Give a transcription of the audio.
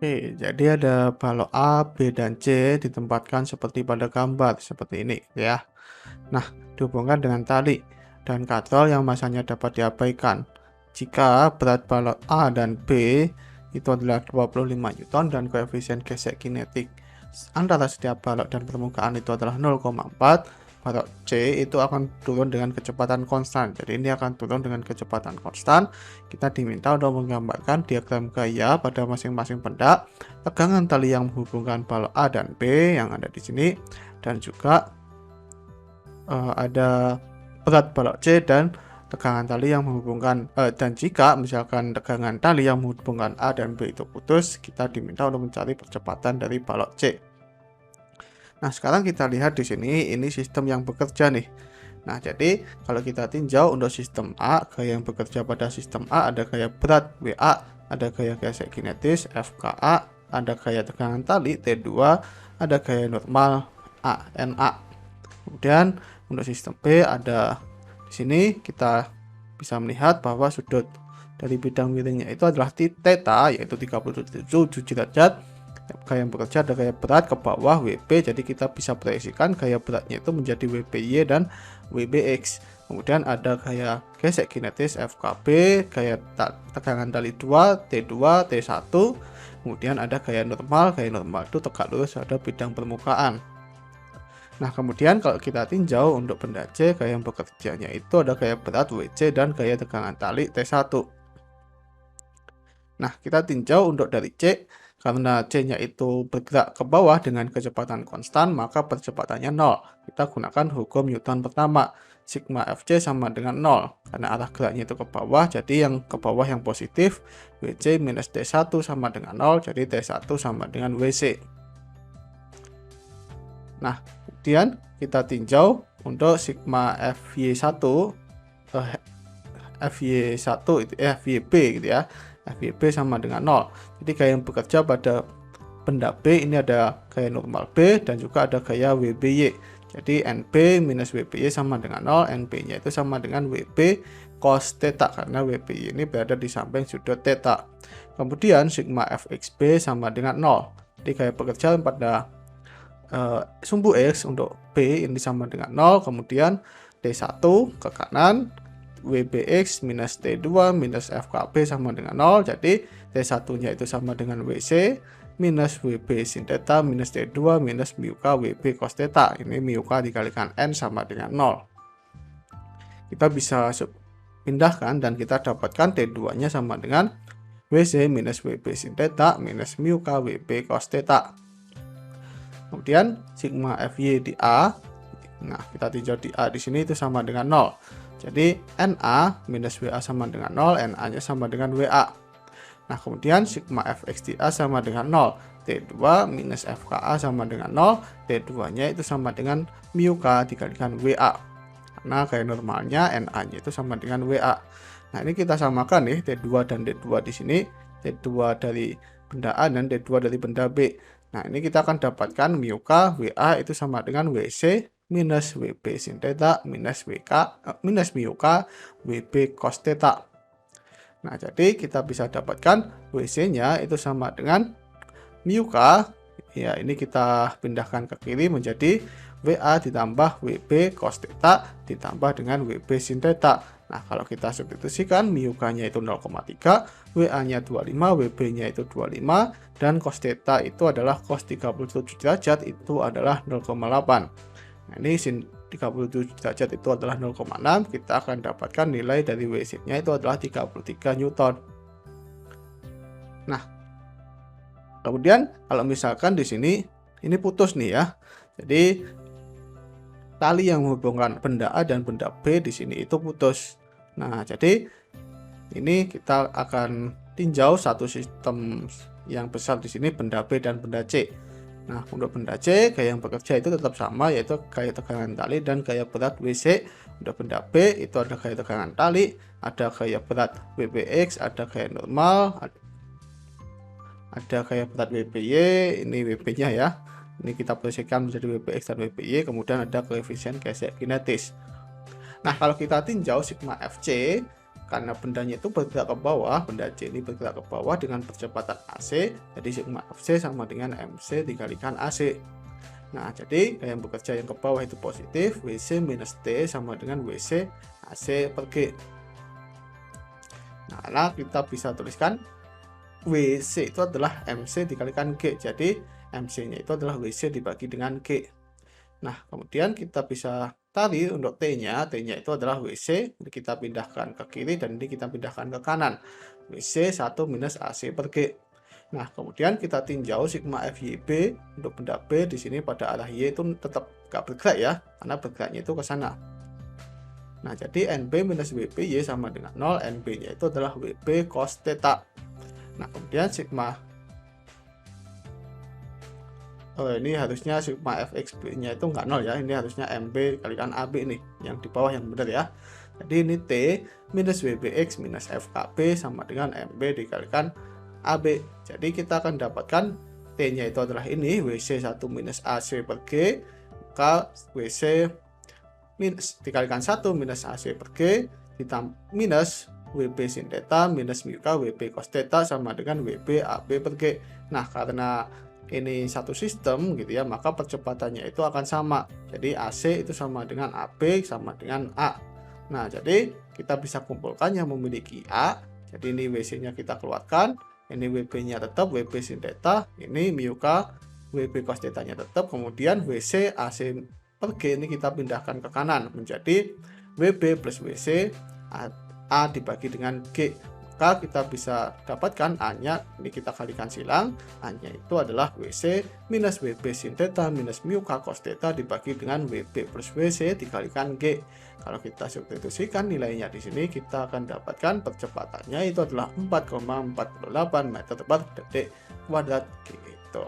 Oke, jadi ada balok A, B, dan C ditempatkan seperti pada gambar, seperti ini ya. Nah, dihubungkan dengan tali dan katrol yang masanya dapat diabaikan. Jika berat balok A dan B itu adalah 25 Newton dan koefisien gesek kinetik antara setiap balok dan permukaan itu adalah 0,4, balok C itu akan turun dengan kecepatan konstan. Jadi ini akan turun dengan kecepatan konstan. Kita diminta untuk menggambarkan diagram gaya pada masing-masing benda, tegangan tali yang menghubungkan balok A dan B yang ada di sini, dan juga ada berat balok C dan tegangan tali yang menghubungkan dan jika misalkan tegangan tali yang menghubungkan A dan B itu putus, kita diminta untuk mencari percepatan dari balok C. Nah, sekarang kita lihat di sini, ini sistem yang bekerja nih. Nah, jadi kalau kita tinjau untuk sistem A, gaya yang bekerja pada sistem A ada gaya berat WA, ada gaya gesek kinetis FKA, ada gaya tegangan tali T2, ada gaya normal NA. Kemudian untuk sistem B ada di sini kita bisa melihat bahwa sudut dari bidang miringnya itu adalah theta, yaitu 37 derajat. Gaya yang bekerja ada gaya berat ke bawah WB, jadi kita bisa proyeksikan gaya beratnya itu menjadi WBY dan WBX. Kemudian ada gaya gesek kinetis FKB, gaya tegangan tali 2 T2 T1. Kemudian ada gaya normal itu tegak lurus pada bidang permukaan. Nah, kemudian kalau kita tinjau untuk benda C, gaya yang bekerjanya itu ada gaya berat WC dan gaya tegangan tali T1. Nah, kita tinjau untuk dari C, karena C-nya itu bergerak ke bawah dengan kecepatan konstan, maka percepatannya 0. Kita gunakan hukum Newton pertama, sigma Fc sama dengan 0. Karena arah geraknya itu ke bawah, jadi yang ke bawah yang positif, WC minus T1 sama dengan 0, jadi T1 sama dengan WC. Nah, kemudian kita tinjau untuk sigma Fy1, Fy1 itu Fyb gitu ya. Fyb sama dengan 0. Jadi gaya yang bekerja pada benda B ini ada gaya normal B dan juga ada gaya WBY. Jadi NB minus WBY sama dengan 0, NB-nya itu sama dengan WB cos theta karena WBY ini berada di samping sudut theta. Kemudian sigma Fxb sama dengan 0. Jadi gaya bekerja pada sumbu X untuk B ini sama dengan 0, kemudian T1 ke kanan, WBX minus T2 minus FKB sama dengan 0, jadi T1 nya itu sama dengan WC minus WB sin theta minus T2 minus μk WB cos theta. Ini μk dikalikan N sama dengan 0. Kita bisa pindahkan dan kita dapatkan T2 nya sama dengan WC minus WB sin theta minus μk WB cos theta. Kemudian sigma Fy di A, nah kita tinjau di A di sini itu sama dengan 0. Jadi Na minus WA sama dengan 0, Na-nya sama dengan WA. Nah, kemudian sigma Fx di A sama dengan 0. T2 minus FKA sama dengan 0, T2-nya itu sama dengan μk dikalikan WA. Karena gaya normalnya Na-nya itu sama dengan WA. Nah, ini kita samakan nih T2 dan D2 di sini. T2 dari benda A dan D2 dari benda B. Nah, ini kita akan dapatkan μk WA itu sama dengan WC minus WB sin theta minus minus μk WB cos theta. Nah, jadi kita bisa dapatkan WC-nya itu sama dengan μk. Ya, ini kita pindahkan ke kiri menjadi WA ditambah WB cos theta ditambah dengan WB sin theta. Nah, kalau kita substitusikan μk-nya itu 0,3, WA-nya 25, WB-nya itu 25, dan cos theta itu adalah cos 37 derajat itu adalah 0,8. Nah, ini sin 37 derajat itu adalah 0,6, kita akan dapatkan nilai dari WC-nya itu adalah 33 Newton. Nah, kemudian kalau misalkan di sini ini putus nih ya. Jadi tali yang menghubungkan benda A dan benda B di sini itu putus. Nah, jadi ini kita akan tinjau satu sistem yang besar di sini, benda B dan benda C. Nah, untuk benda C, gaya yang bekerja itu tetap sama, yaitu gaya tegangan tali dan gaya berat WC. Untuk benda B, itu ada gaya tegangan tali, ada gaya berat WBX, ada gaya normal, ada gaya berat WBY, ini WB-nya ya. Ini kita proyeksikan menjadi WBX dan WBY, kemudian ada koefisien gesek kinetis. Nah, kalau kita tinjau sigma Fc, karena bendanya itu bergerak ke bawah, benda C ini bergerak ke bawah dengan percepatan AC, jadi sigma FC sama dengan MC dikalikan AC. Nah, jadi gaya yang bekerja yang ke bawah itu positif, WC minus T sama dengan WC AC per G. Nah, kita bisa tuliskan WC itu adalah MC dikalikan G, jadi MC-nya itu adalah WC dibagi dengan G. Nah, kemudian kita bisa tadi untuk T-nya itu adalah WC, ini kita pindahkan ke kiri dan ini kita pindahkan ke kanan. WC 1 minus AC per G. Nah, kemudian kita tinjau sigma FYB untuk benda B di sini pada arah Y itu tetap nggak bergerak ya, karena bergeraknya itu ke sana. Nah, jadi NB minus WBY sama dengan 0, NB-nya itu adalah WB cos theta. Nah, kemudian sigma ini harusnya sigma fxb-nya itu nggak 0 ya, ini harusnya MB kalikan AB nih, yang di bawah yang benar ya. Jadi ini T minus WBX minus FKB sama dengan MB dikalikan AB. Jadi kita akan dapatkan T-nya itu adalah ini, WC 1 minus AC per G, maka WC minus dikalikan 1 minus AC per G, ditambah minus WB sin theta minus mu K WB cos theta sama dengan WB AB per G. Nah, karena ini satu sistem gitu ya, maka percepatannya itu akan sama. Jadi AC itu sama dengan AB sama dengan A. Nah, jadi kita bisa kumpulkan yang memiliki A. Jadi ini WC-nya kita keluarkan, ini WB-nya tetap WB sin theta, ini mu K WB cos theta-nya tetap, kemudian WC AC per G ini kita pindahkan ke kanan menjadi WB plus WC A dibagi dengan G. Maka kita bisa dapatkan A-nya, ini kita kalikan silang, A-nya itu adalah WC minus WB sin theta minus mu K cos theta dibagi dengan WB plus WC dikalikan G. Kalau kita substitusikan nilainya di sini, kita akan dapatkan percepatannya itu adalah 4,48 meter per detik kuadrat gitu.